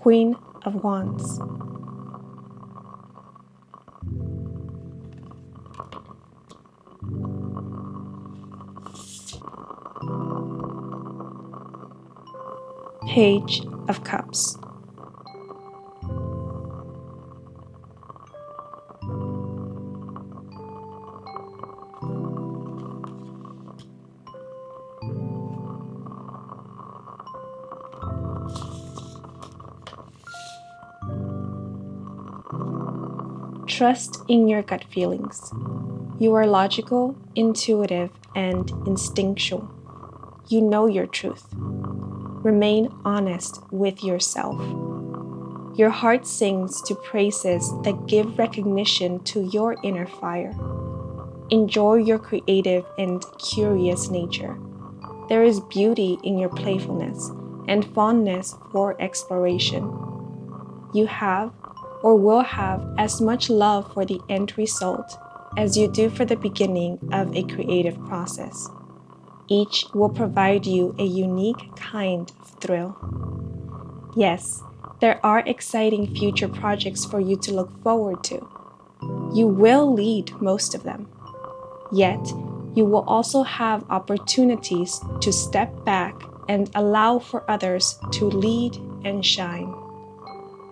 Queen of Wands. Page of Cups. Trust in your gut feelings. You are logical, intuitive, and instinctual. You know your truth. Remain honest with yourself. Your heart sings to praises that give recognition to your inner fire. Enjoy your creative and curious nature. There is beauty in your playfulness and fondness for exploration. You have or will have as much love for the end result as you do for the beginning of a creative process. Each will provide you a unique kind of thrill. Yes, there are exciting future projects for you to look forward to. You will lead most of them. Yet, you will also have opportunities to step back and allow for others to lead and shine.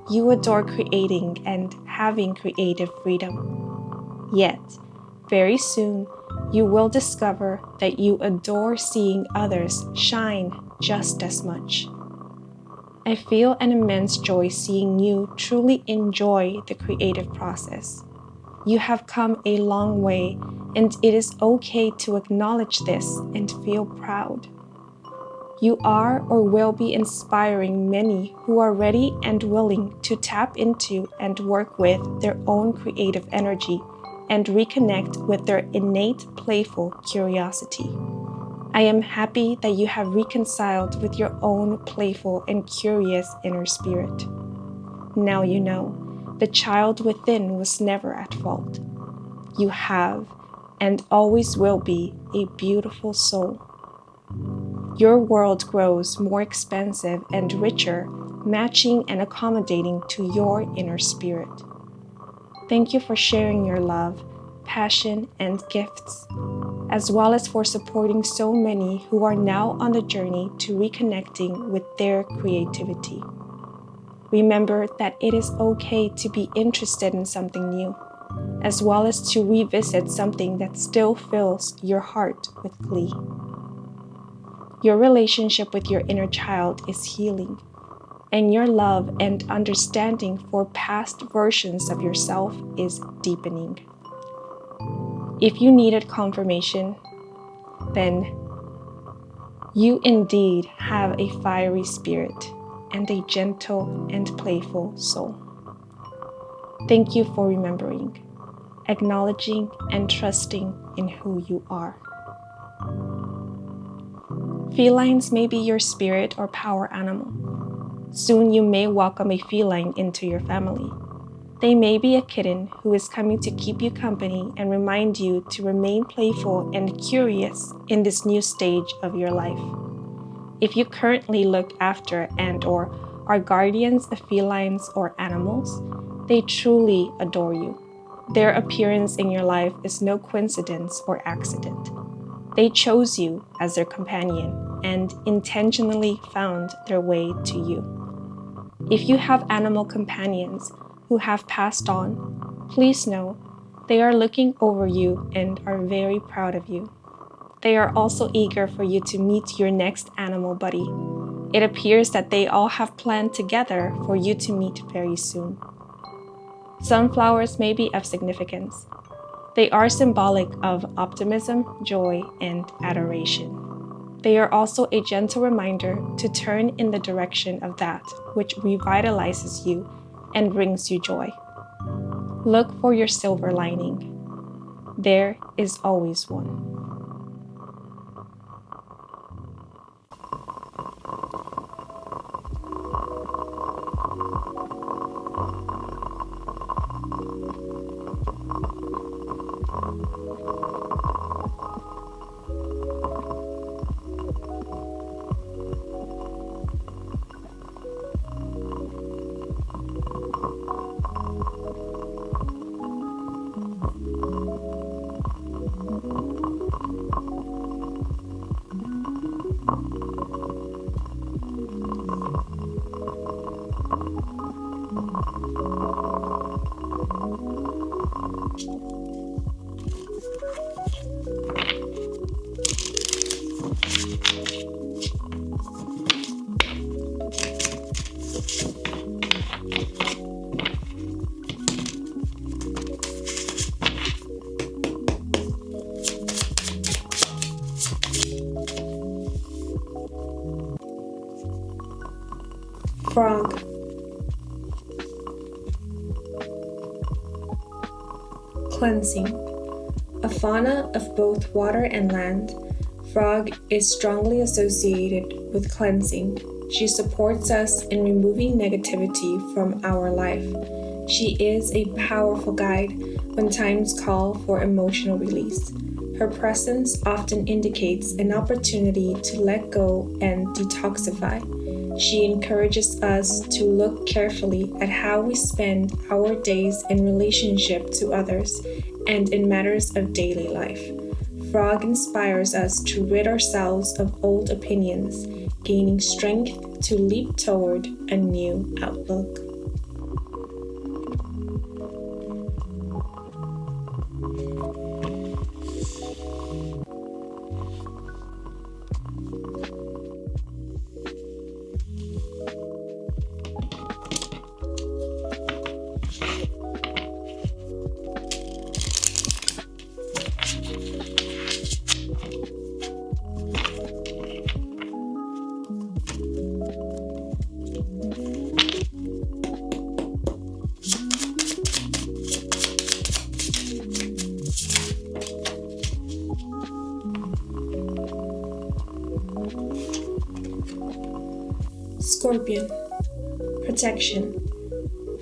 You adore creating and having creative freedom. Yet, very soon, you will discover that you adore seeing others shine just as much. I feel an immense joy seeing you truly enjoy the creative process. You have come a long way, and it is okay to acknowledge this and feel proud. You are or will be inspiring many who are ready and willing to tap into and work with their own creative energy and reconnect with their innate playful curiosity. I am happy that you have reconciled with your own playful and curious inner spirit. Now you know, the child within was never at fault. You have, and always will be, a beautiful soul. Your world grows more expansive and richer, matching and accommodating to your inner spirit. Thank you for sharing your love, passion, and gifts, as well as for supporting so many who are now on the journey to reconnecting with their creativity. Remember that it is okay to be interested in something new, as well as to revisit something that still fills your heart with glee. Your relationship with your inner child is healing, and your love and understanding for past versions of yourself is deepening. If you needed confirmation, then you indeed have a fiery spirit and a gentle and playful soul. Thank you for remembering, acknowledging, and trusting in who you are. Felines may be your spirit or power animal. Soon you may welcome a feline into your family. They may be a kitten who is coming to keep you company and remind you to remain playful and curious in this new stage of your life. If you currently look after and/or are guardians of felines or animals, they truly adore you. Their appearance in your life is no coincidence or accident. They chose you as their companion and intentionally found their way to you. If you have animal companions who have passed on, please know they are looking over you and are very proud of you. They are also eager for you to meet your next animal buddy. It appears that they all have planned together for you to meet very soon. Sunflowers may be of significance. They are symbolic of optimism, joy, and adoration. They are also a gentle reminder to turn in the direction of that which revitalizes you and brings you joy. Look for your silver lining. There is always one. Frog. Cleansing. A fauna of both water and land, frog is strongly associated with cleansing. She supports us in removing negativity from our life. She is a powerful guide when times call for emotional release. Her presence often indicates an opportunity to let go and detoxify. She encourages us to look carefully at how we spend our days in relationship to others and in matters of daily life. Frog inspires us to rid ourselves of old opinions, gaining strength to leap toward a new outlook. Scorpion. Protection.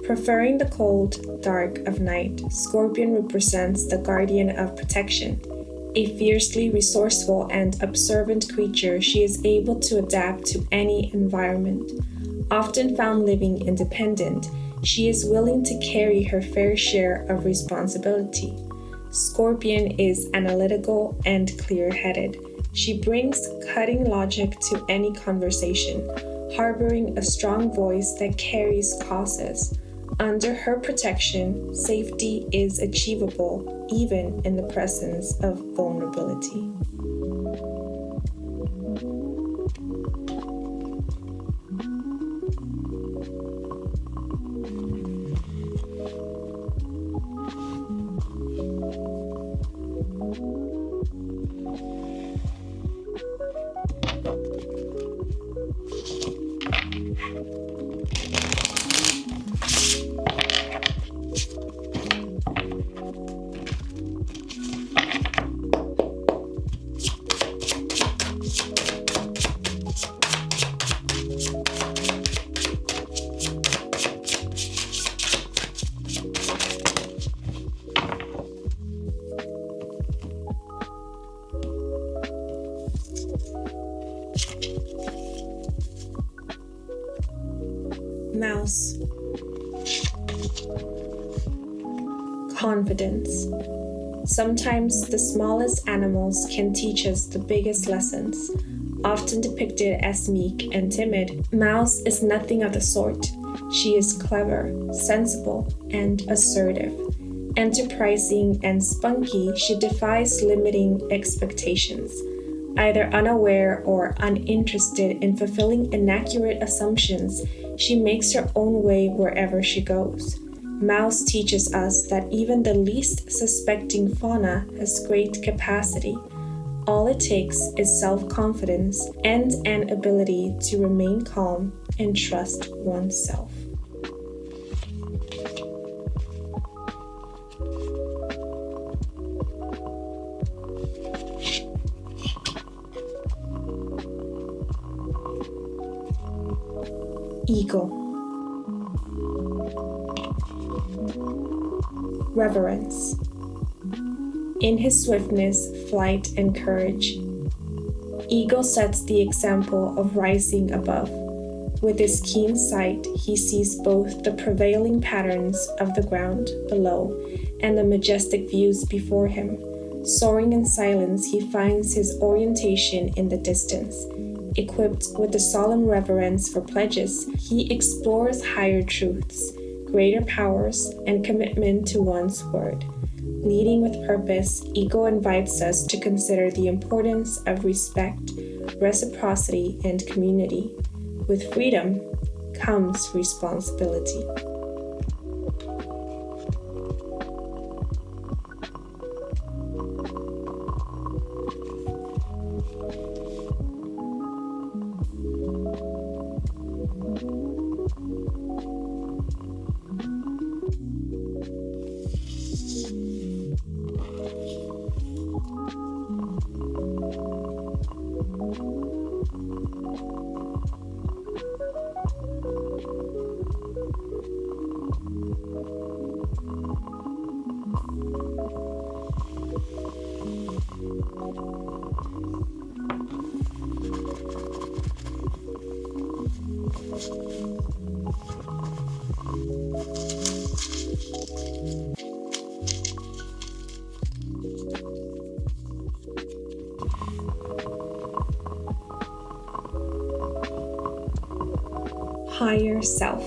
Preferring the cold, dark of night, Scorpion represents the guardian of protection. A fiercely resourceful and observant creature, she is able to adapt to any environment. Often found living independent, she is willing to carry her fair share of responsibility. Scorpion is analytical and clear-headed. She brings cutting logic to any conversation, harboring a strong voice that carries causes. Under her protection, safety is achievable even in the presence of vulnerability. Mouse. Confidence. Sometimes the smallest animals can teach us the biggest lessons. Often depicted as meek and timid, Mouse is nothing of the sort. She is clever, sensible, and assertive. Enterprising and spunky, she defies limiting expectations. Either unaware or uninterested in fulfilling inaccurate assumptions, she makes her own way wherever she goes. Mouse teaches us that even the least suspecting fauna has great capacity. All it takes is self-confidence and an ability to remain calm and trust oneself. Eagle. Reverence. In his swiftness, flight, and courage, Eagle sets the example of rising above. With his keen sight, he sees both the prevailing patterns of the ground below and the majestic views before him. Soaring in silence, he finds his orientation in the distance. Equipped with the solemn reverence for pledges, he explores higher truths, greater powers, and commitment to one's word. Leading with purpose, Eagle invites us to consider the importance of respect, reciprocity, and community. With freedom comes responsibility. higher self.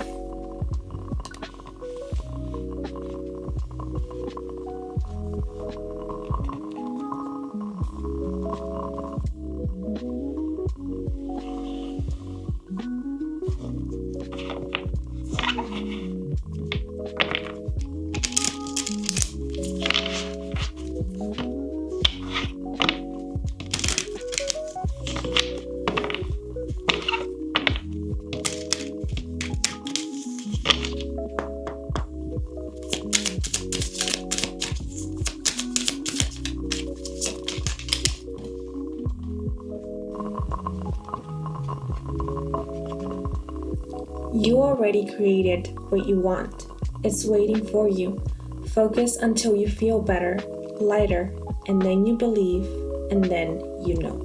You already created what you want. It's waiting for you. Focus until you feel better, lighter, and then you believe, and then you know.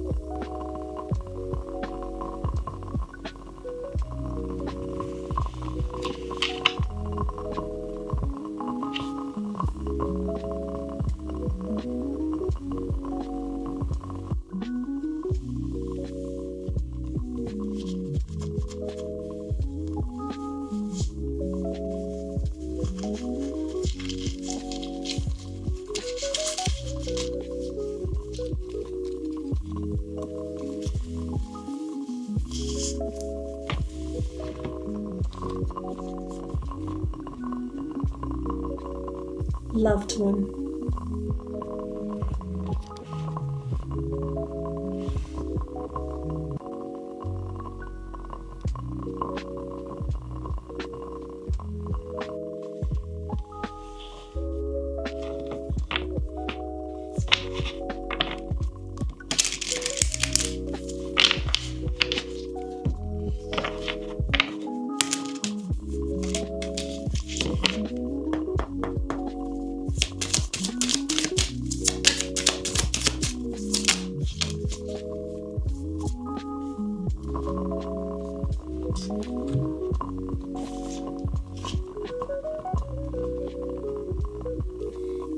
Loved one.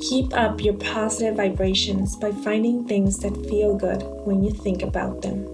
Keep up your positive vibrations by finding things that feel good when you think about them.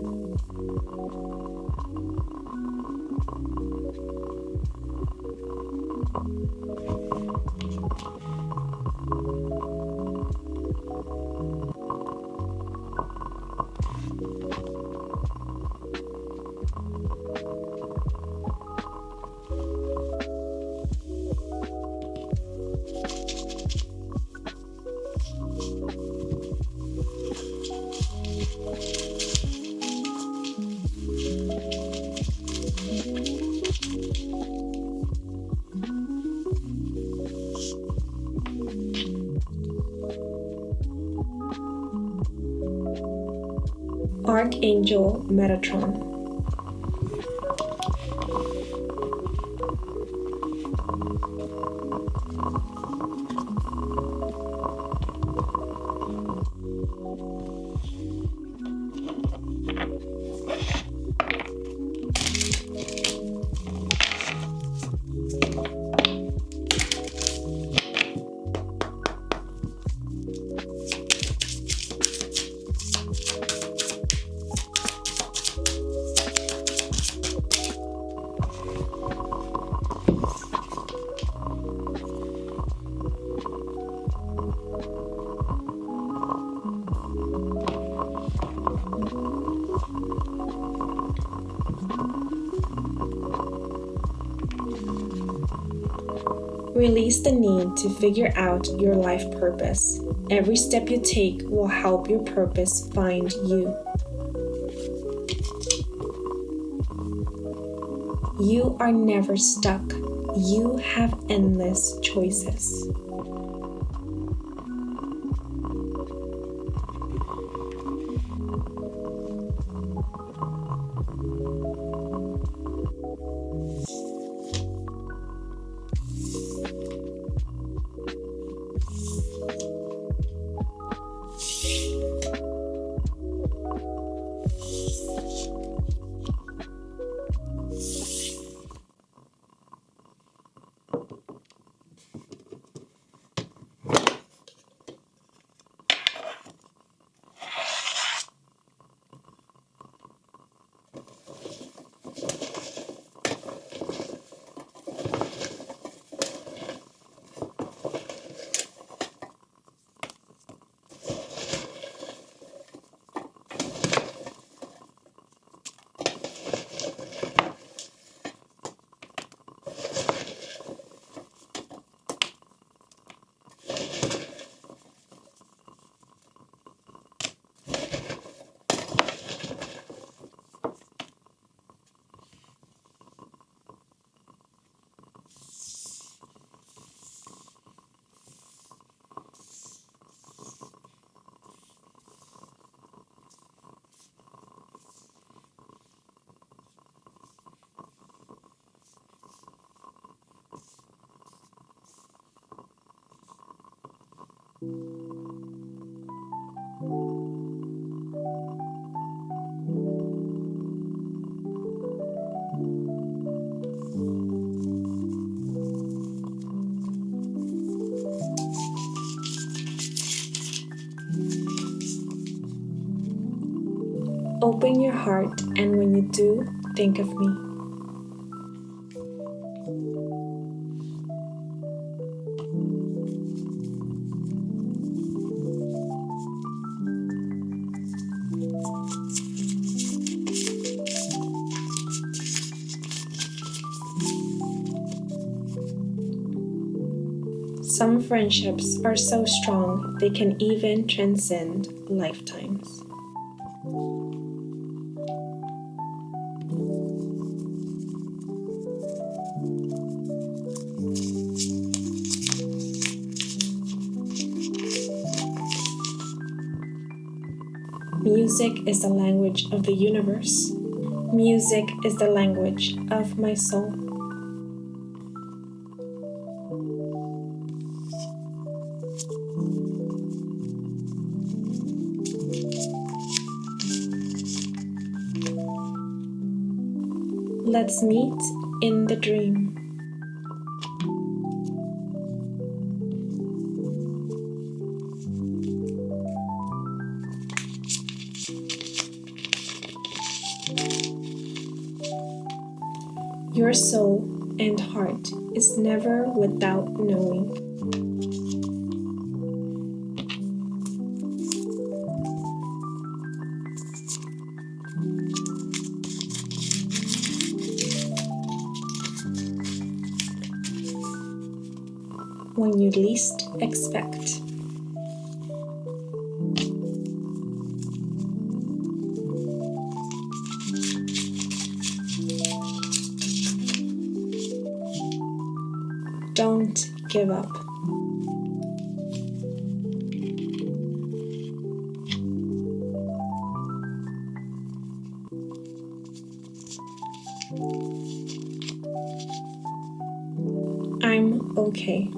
Archangel Metatron. Release the need to figure out your life purpose. Every step you take will help your purpose find you. You are never stuck. You have endless choices. Open your heart, and when you do, think of me. Some friendships are so strong they can even transcend lifetimes. Music is the language of the universe. Music is the language of my soul. Let's meet in the dream. Your soul and heart is never without knowing. When you least expect. Don't give up. I'm okay.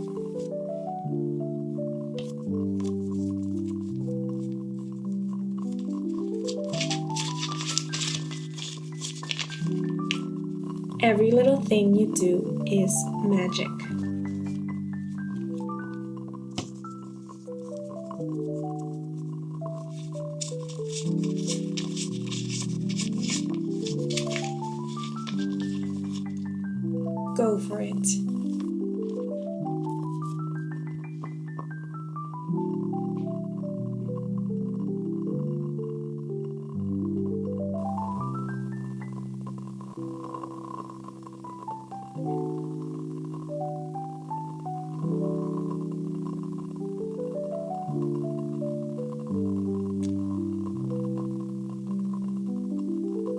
Every little thing you do is magic. Go for it.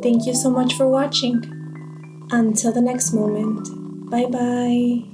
Thank you so much for watching. Until the next moment, bye bye.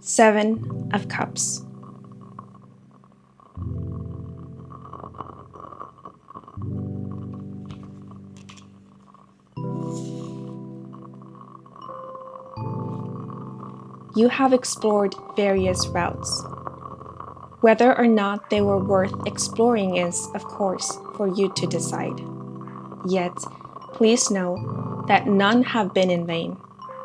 Seven of Cups. You have explored various routes. Whether or not they were worth exploring is, of course, for you to decide. Yet, please know that none have been in vain,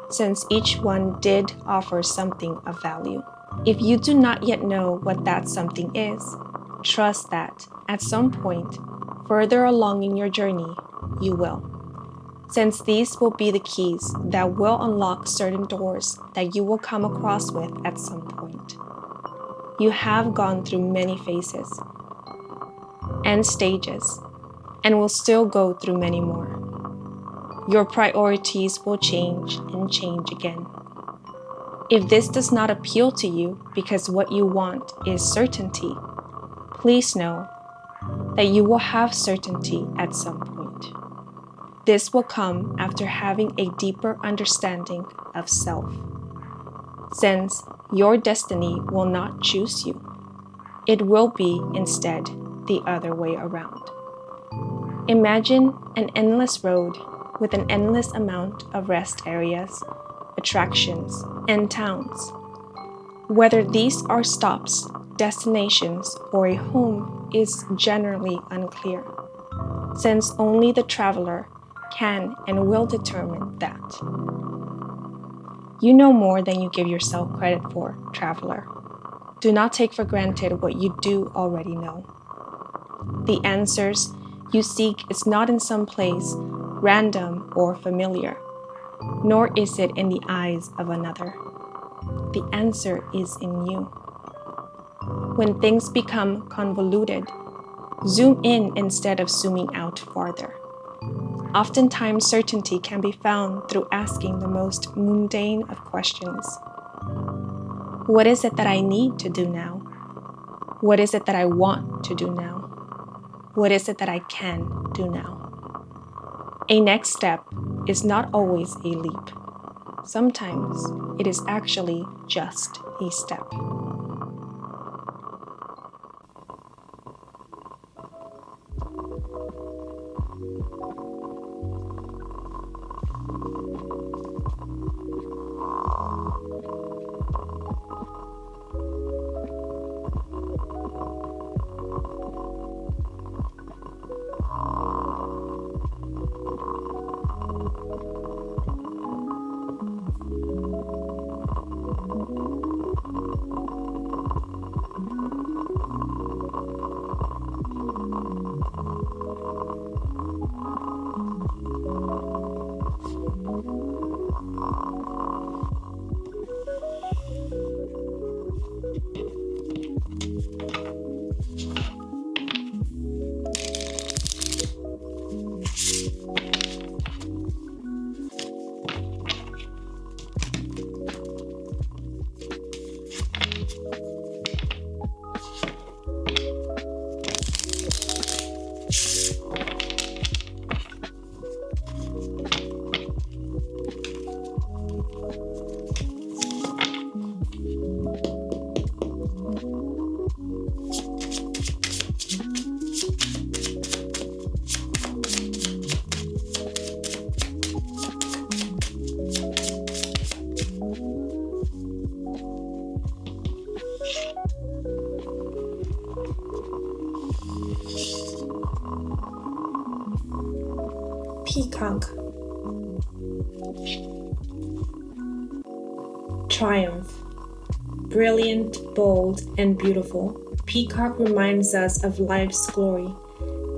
since each one did offer something of value. If you do not yet know what that something is, trust that, at some point, further along in your journey, you will. since these will be the keys that will unlock certain doors that you will come across with at some point. You have gone through many phases and stages, and will still go through many more. Your priorities will change and change again. If this does not appeal to you because what you want is certainty, please know that you will have certainty at some point. This will come after having a deeper understanding of self, since your destiny will not choose you. It will be instead the other way around. Imagine an endless road with an endless amount of rest areas, attractions, and towns. Whether these are stops, destinations, or a home is generally unclear, since only the traveler can and will determine that. You know more than you give yourself credit for, traveler. Do not take for granted what you do already know. The answers you seek is not in some place, random or familiar, nor is it in the eyes of another. The answer is in you. When things become convoluted, zoom in instead of zooming out farther. Oftentimes, certainty can be found through asking the most mundane of questions. What is it that I need to do now? What is it that I want to do now? What is it that I can do now? A next step is not always a leap. Sometimes it is actually just a step. Peacock. Triumph. Brilliant, bold, and beautiful, Peacock reminds us of life's glory.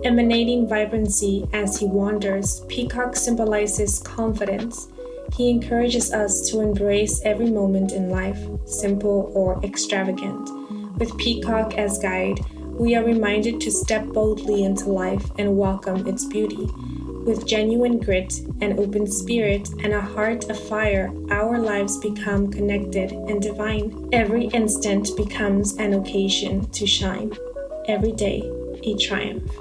Emanating vibrancy as he wanders, Peacock symbolizes confidence. He encourages us to embrace every moment in life, simple or extravagant. With Peacock as guide, we are reminded to step boldly into life and welcome its beauty. With genuine grit, an open spirit, and a heart of fire, our lives become connected and divine. Every instant becomes an occasion to shine. Every day, a triumph.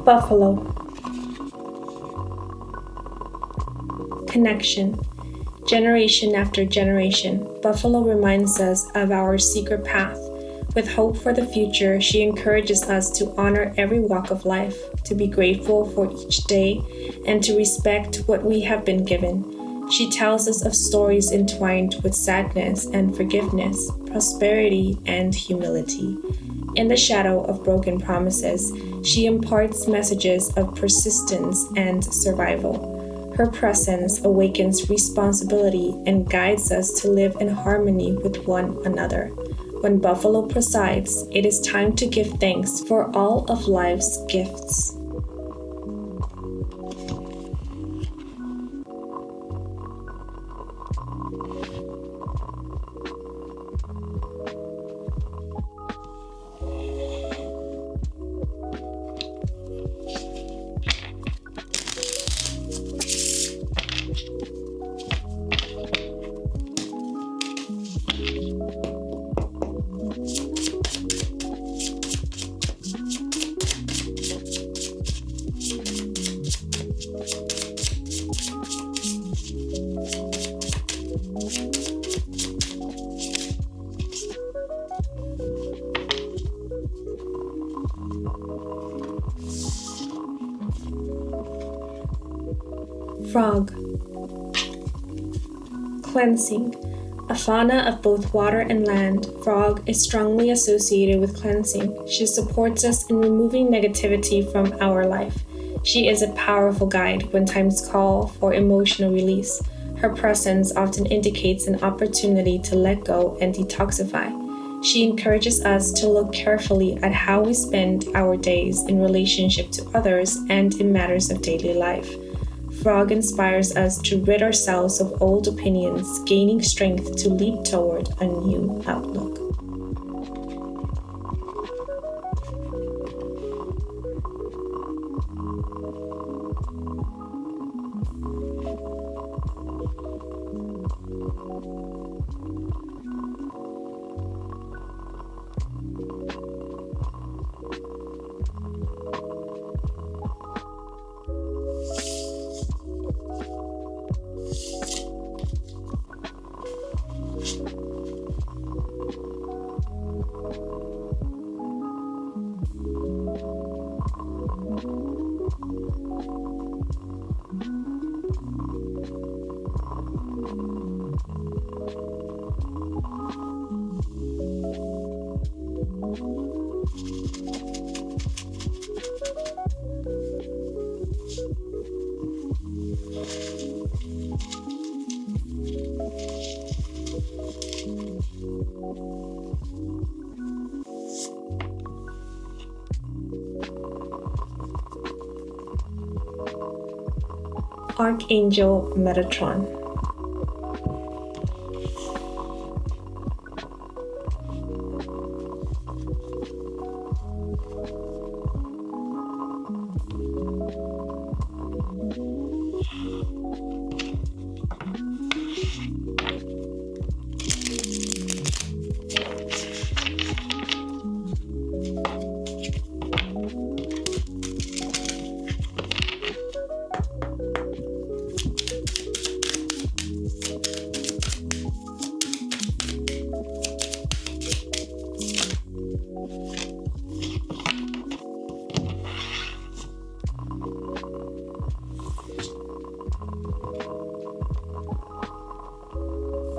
Buffalo. Connection. Generation after generation, Buffalo reminds us of our secret path. With hope for the future, she encourages us to honor every walk of life, to be grateful for each day, and to respect what we have been given. She tells us of stories entwined with sadness and forgiveness, prosperity and humility. In the shadow of broken promises, she imparts messages of persistence and survival. Her presence awakens responsibility and guides us to live in harmony with one another. When Buffalo presides, it is time to give thanks for all of life's gifts. Frog. Cleansing. A fauna of both water and land, frog is strongly associated with cleansing. She supports us in removing negativity from our life. She is a powerful guide when times call for emotional release. Her presence often indicates an opportunity to let go and detoxify. She encourages us to look carefully at how we spend our days in relationship to others and in matters of daily life. Frog inspires us to rid ourselves of old opinions, gaining strength to leap toward a new outlook. Archangel Metatron.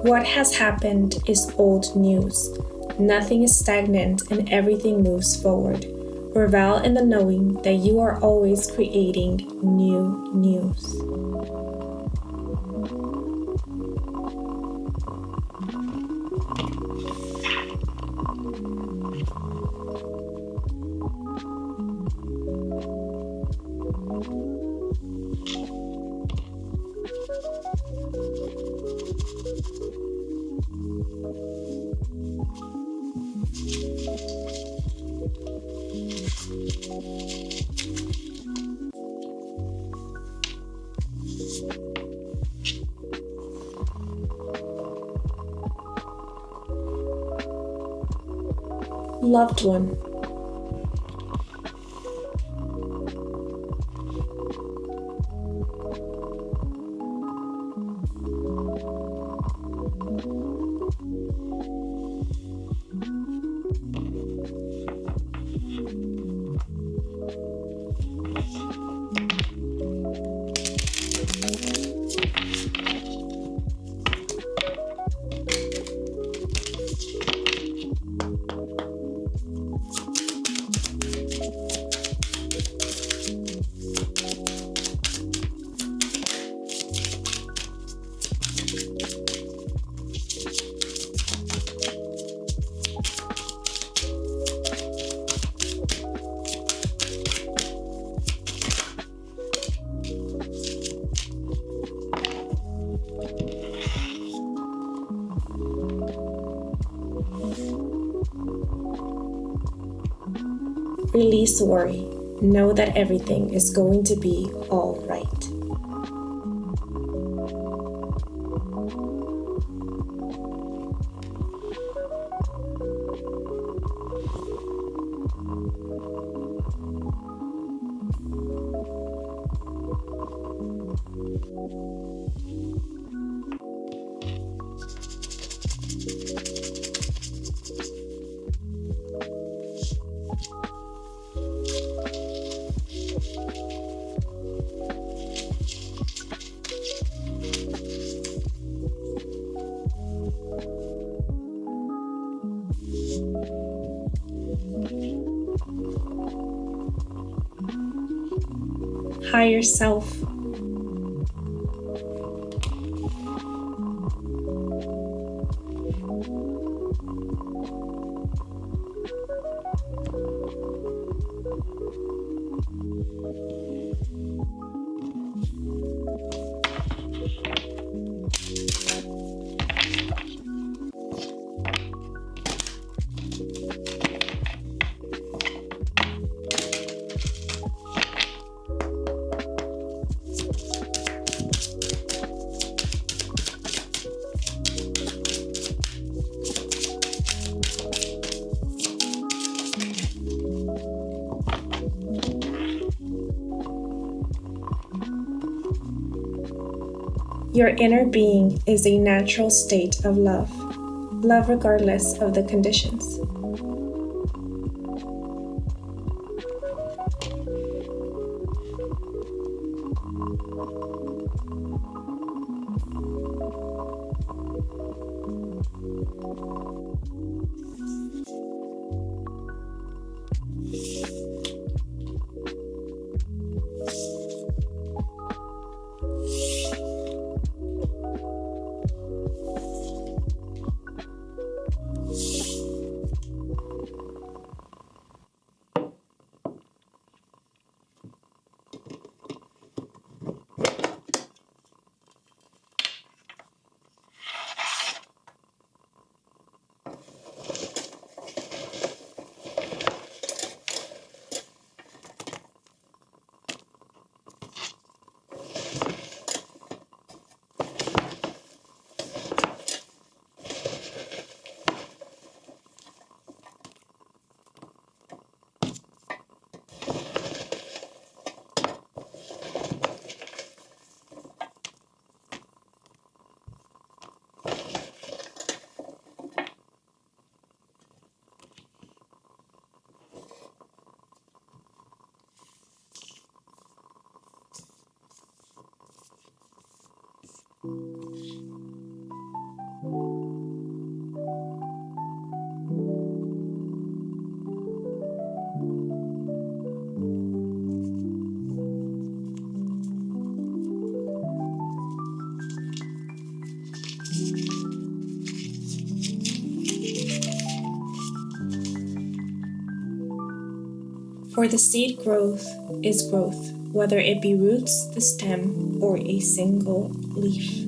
What has happened is old news. Nothing is stagnant and everything moves forward. Revel in the knowing that you are always creating new news. Loved one. Release worry. Know that everything is going to be all right. Higher self. Your inner being is a natural state of love. Love regardless of the conditions. For the seed growth is growth, whether it be roots, the stem, or a single leaf.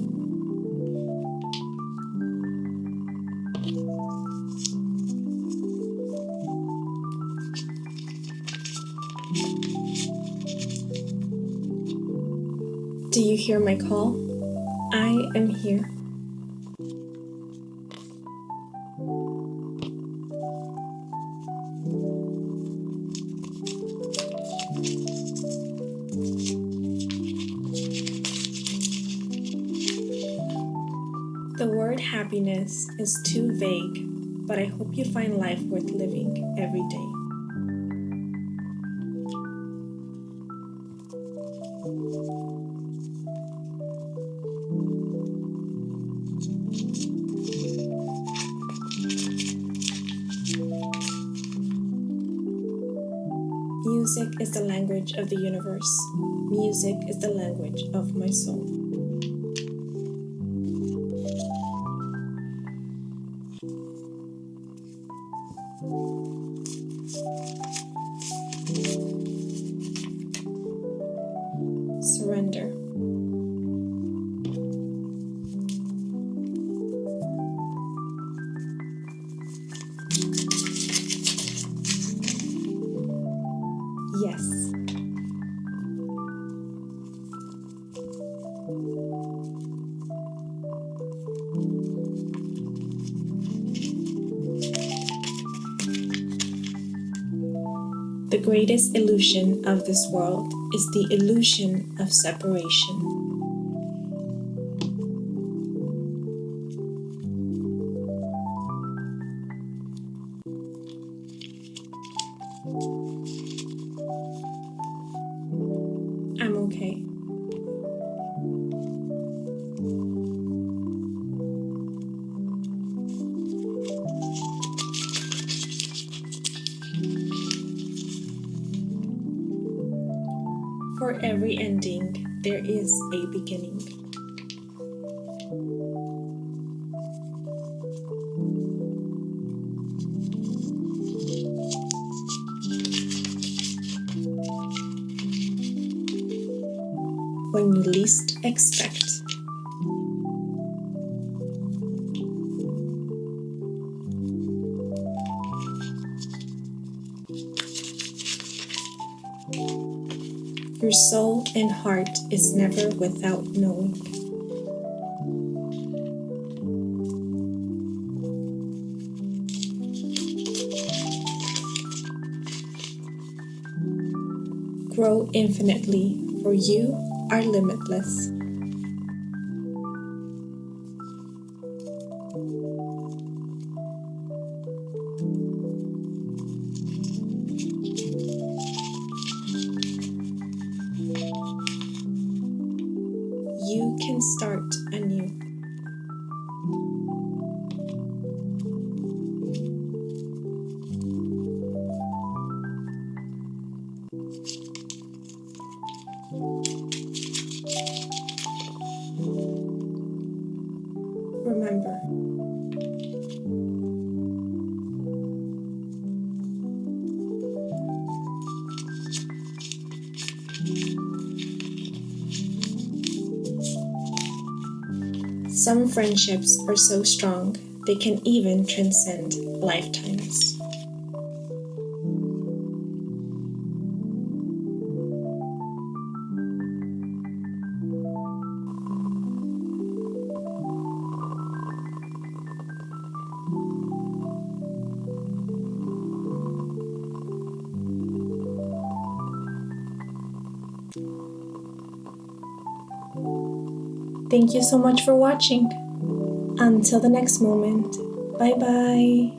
Do you hear my call? I am here. The word happiness is too vague, but I hope you find life worth living every day. Music is the language of the universe. Music is the language of my soul. Surrender. Yes. The greatest illusion of this world is the illusion of separation. I'm okay. For every ending, there is a beginning. When you least expect. Your soul and heart is never without knowing. Grow infinitely, for you are limitless. You can start anew. Remember, some friendships are so strong they can even transcend lifetimes. Thank you so much for watching. Until the next moment, bye bye.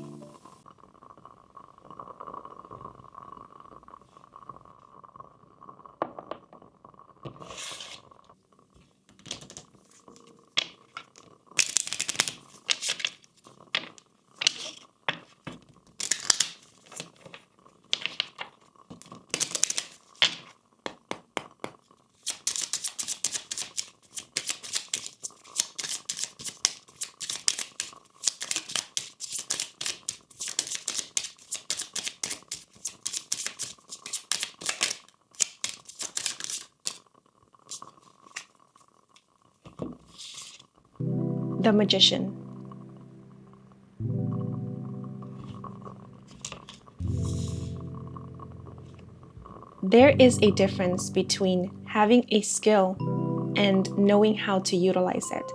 The Magician. There is a difference between having a skill and knowing how to utilize it.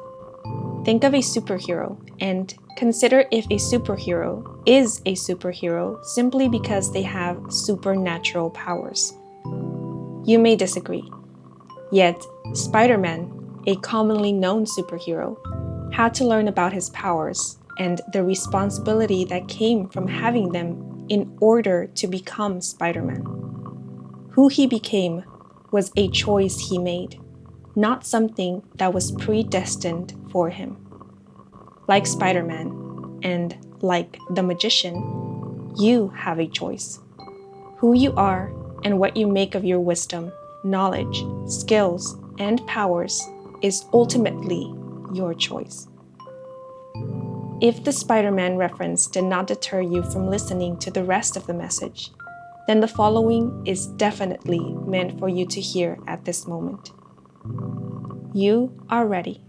Think of a superhero and consider if a superhero is a superhero simply because they have supernatural powers. You may disagree. Yet, Spider-Man, a commonly known superhero, had to learn about his powers and the responsibility that came from having them in order to become Spider-Man. Who he became was a choice he made, not something that was predestined for him. Like Spider-Man, and like the Magician, you have a choice. Who you are and what you make of your wisdom, knowledge, skills, and powers is ultimately your choice. If the Spider-Man reference did not deter you from listening to the rest of the message, then the following is definitely meant for you to hear at this moment. You are ready.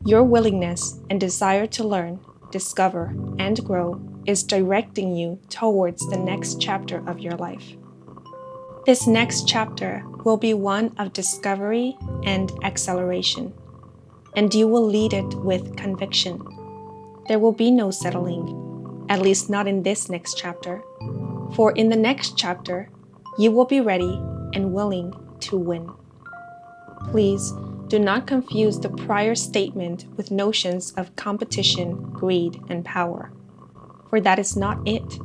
Your willingness and desire to learn, discover, and grow is directing you towards the next chapter of your life. This next chapter will be one of discovery and acceleration, and you will lead it with conviction. There will be no settling, at least not in this next chapter, for in the next chapter, you will be ready and willing to win. Please do not confuse the prior statement with notions of competition, greed, and power, for that is not it.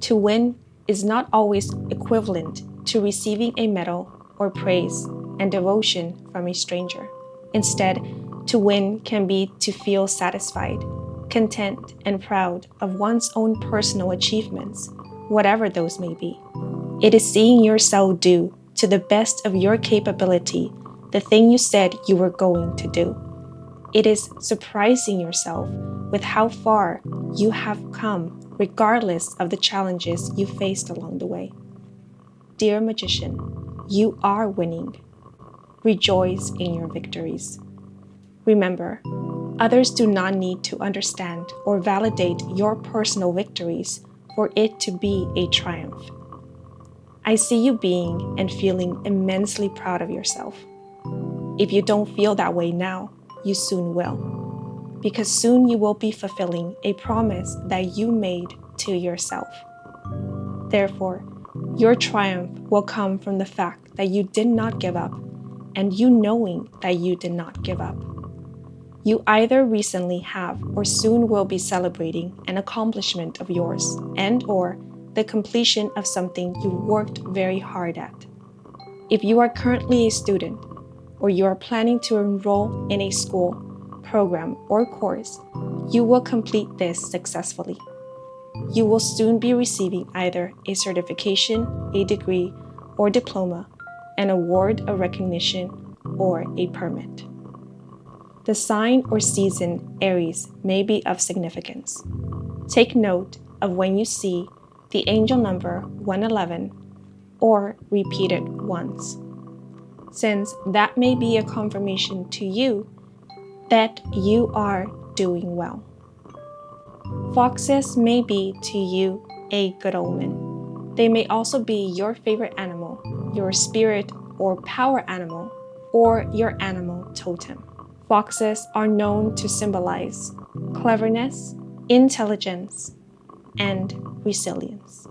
To win is not always equivalent to receiving a medal or praise and devotion from a stranger. Instead, to win can be to feel satisfied, content, and proud of one's own personal achievements, whatever those may be. It is seeing yourself do, to the best of your capability, the thing you said you were going to do. It is surprising yourself with how far you have come regardless of the challenges you faced along the way. Dear magician, you are winning. Rejoice in your victories. Remember, others do not need to understand or validate your personal victories for it to be a triumph. I see you being and feeling immensely proud of yourself. If you don't feel that way now, you soon will, because soon you will be fulfilling a promise that you made to yourself. Therefore, your triumph will come from the fact that you did not give up, and you knowing that you did not give up. You either recently have or soon will be celebrating an accomplishment of yours and/or the completion of something you worked very hard at. If you are currently a student, or you are planning to enroll in a school, program, or course, you will complete this successfully. You will soon be receiving either a certification, a degree, or diploma, an award of recognition, or a permit. The sign or season Aries may be of significance. Take note of when you see the angel number 111 or repeat it once, since that may be a confirmation to you that you are doing well. Foxes may be to you a good omen. They may also be your favorite animal, your spirit or power animal, or your animal totem. Foxes are known to symbolize cleverness, intelligence, and resilience.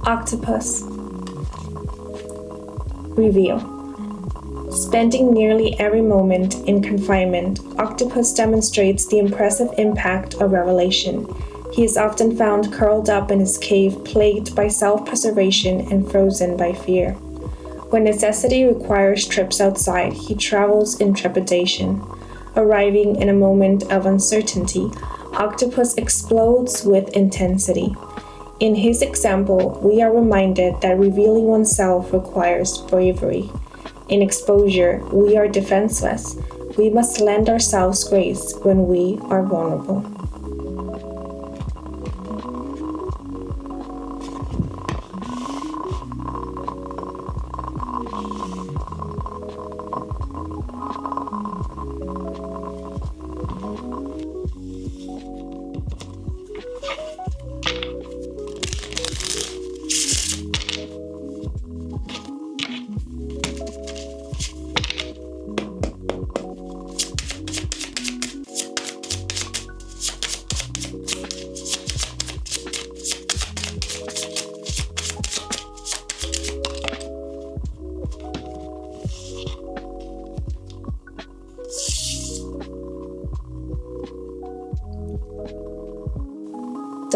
Octopus. Reveal. Spending nearly every moment in confinement, Octopus demonstrates the impressive impact of revelation. He is often found curled up in his cave, plagued by self-preservation and frozen by fear. When necessity requires trips outside, he travels in trepidation. Arriving in a moment of uncertainty, Octopus explodes with intensity. In his example, we are reminded that revealing oneself requires bravery. In exposure, we are defenseless. We must lend ourselves grace when we are vulnerable.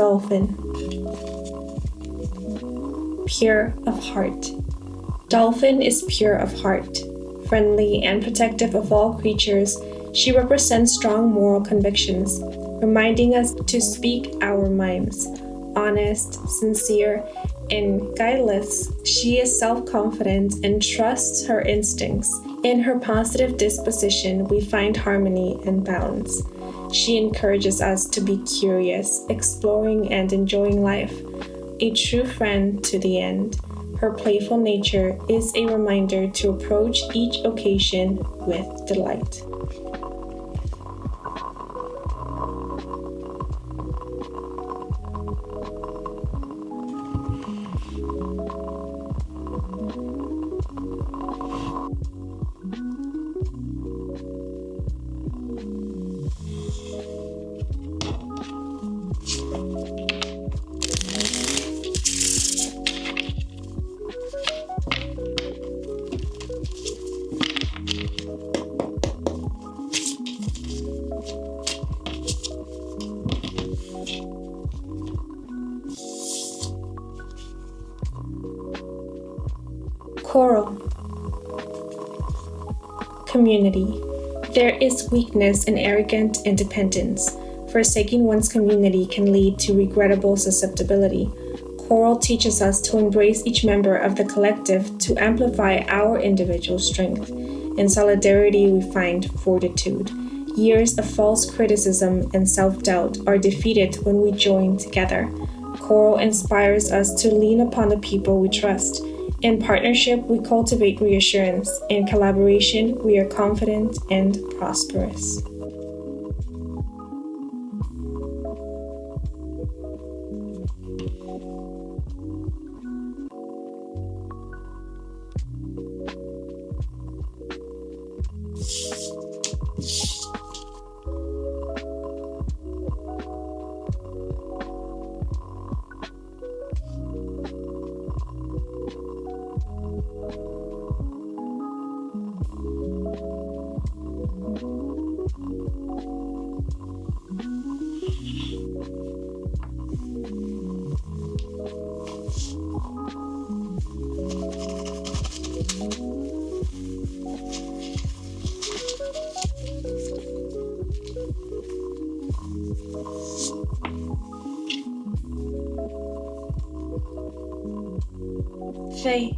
Dolphin. Pure of heart. Dolphin is pure of heart. Friendly and protective of all creatures, she represents strong moral convictions, reminding us to speak our minds. Honest, sincere, and guileless, she is self-confident and trusts her instincts. In her positive disposition, we find harmony and balance. She encourages us to be curious, exploring, and enjoying life. A true friend to the end. Her playful nature is a reminder to approach each occasion with delight. Coral. Community. There is weakness in arrogant independence. Forsaking one's community can lead to regrettable susceptibility. Coral teaches us to embrace each member of the collective to amplify our individual strength. In solidarity, we find fortitude. Years of false criticism and self-doubt are defeated when we join together. Coral inspires us to lean upon the people we trust. In partnership, we cultivate reassurance. In collaboration, we are confident and prosperous. Faye.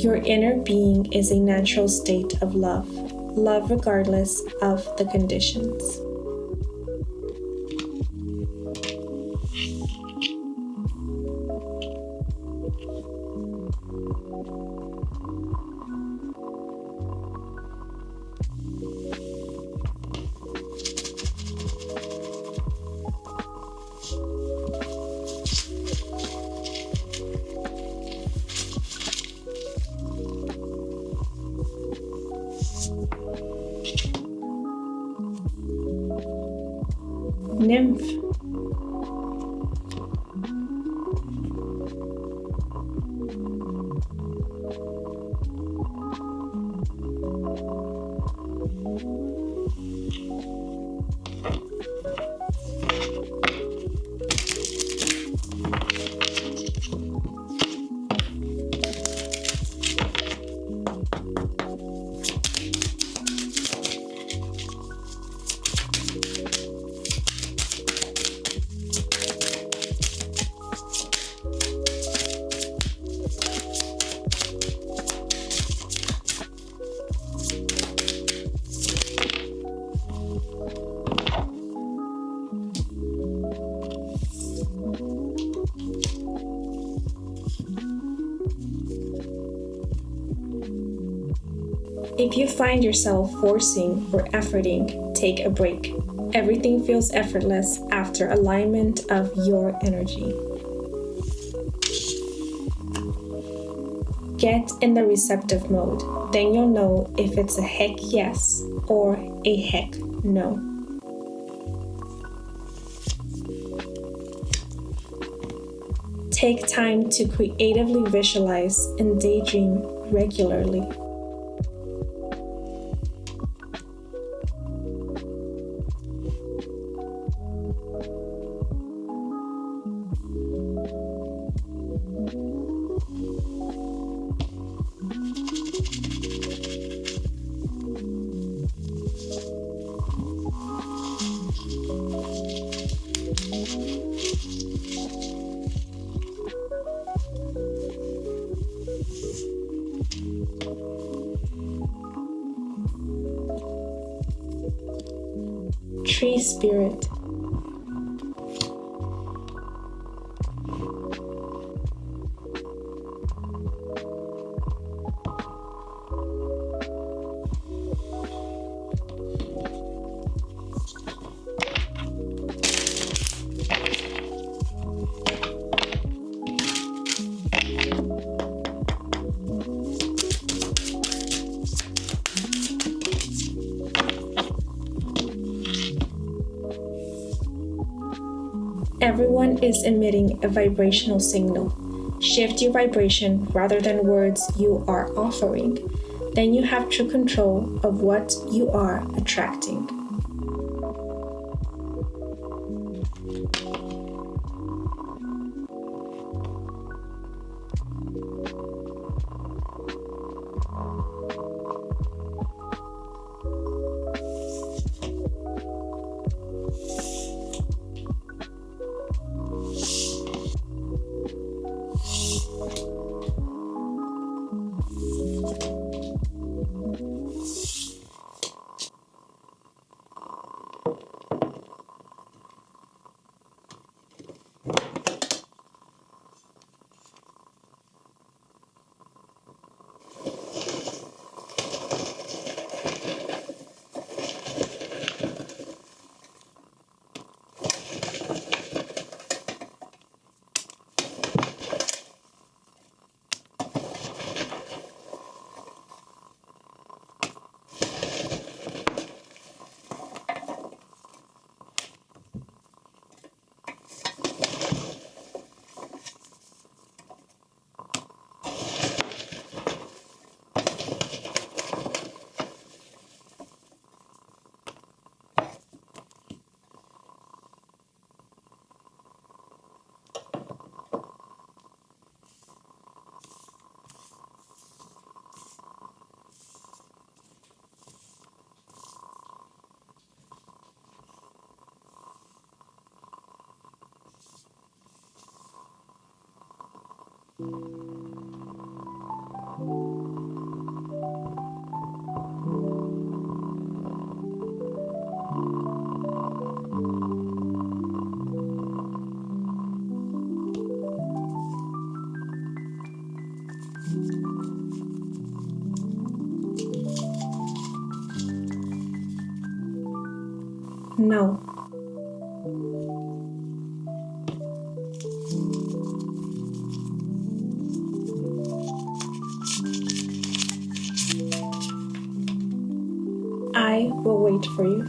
Your inner being is a natural state of love. Love regardless of the conditions. Nymph. If you find yourself forcing or efforting, take a break. Everything feels effortless after alignment of your energy. Get in the receptive mode. Then you'll know if it's a heck yes or a heck no. Take time to creatively visualize and daydream regularly. Tree spirit. Everyone is emitting a vibrational signal. Shift your vibration rather than words you are offering. Then you have true control of what you are attracting. No. I will wait for you.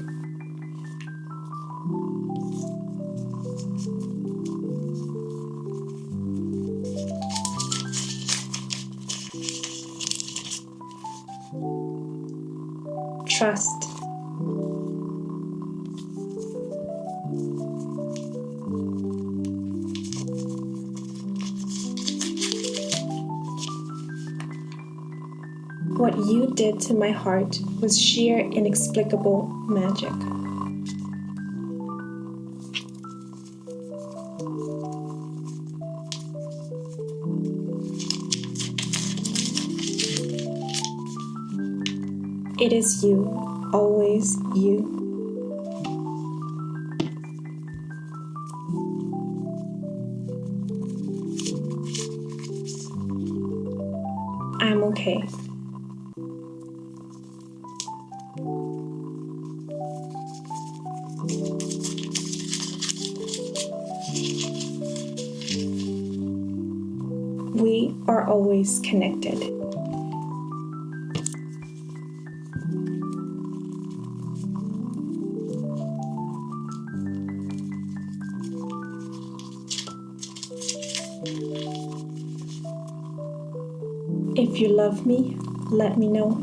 Trust. What you did to my heart was sheer inexplicable magic. It is you, always you. I'm okay. always connected. If you love me, let me know.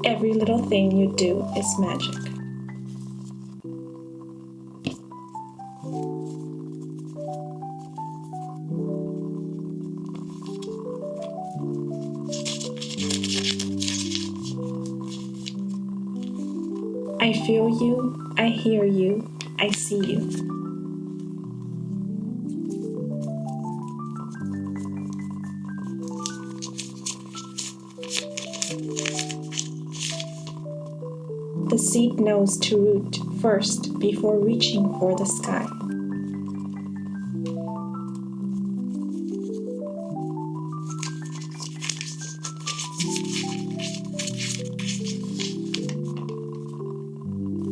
Every little thing you do is magic. I feel you, I hear you, I see you. The seed knows to root first before reaching for the sky.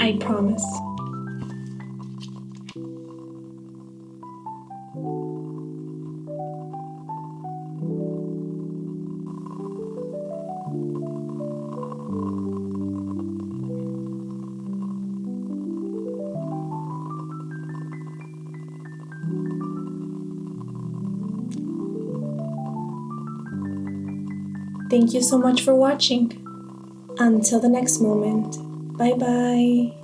I promise. Thank you so much for watching. Until the next moment, bye bye.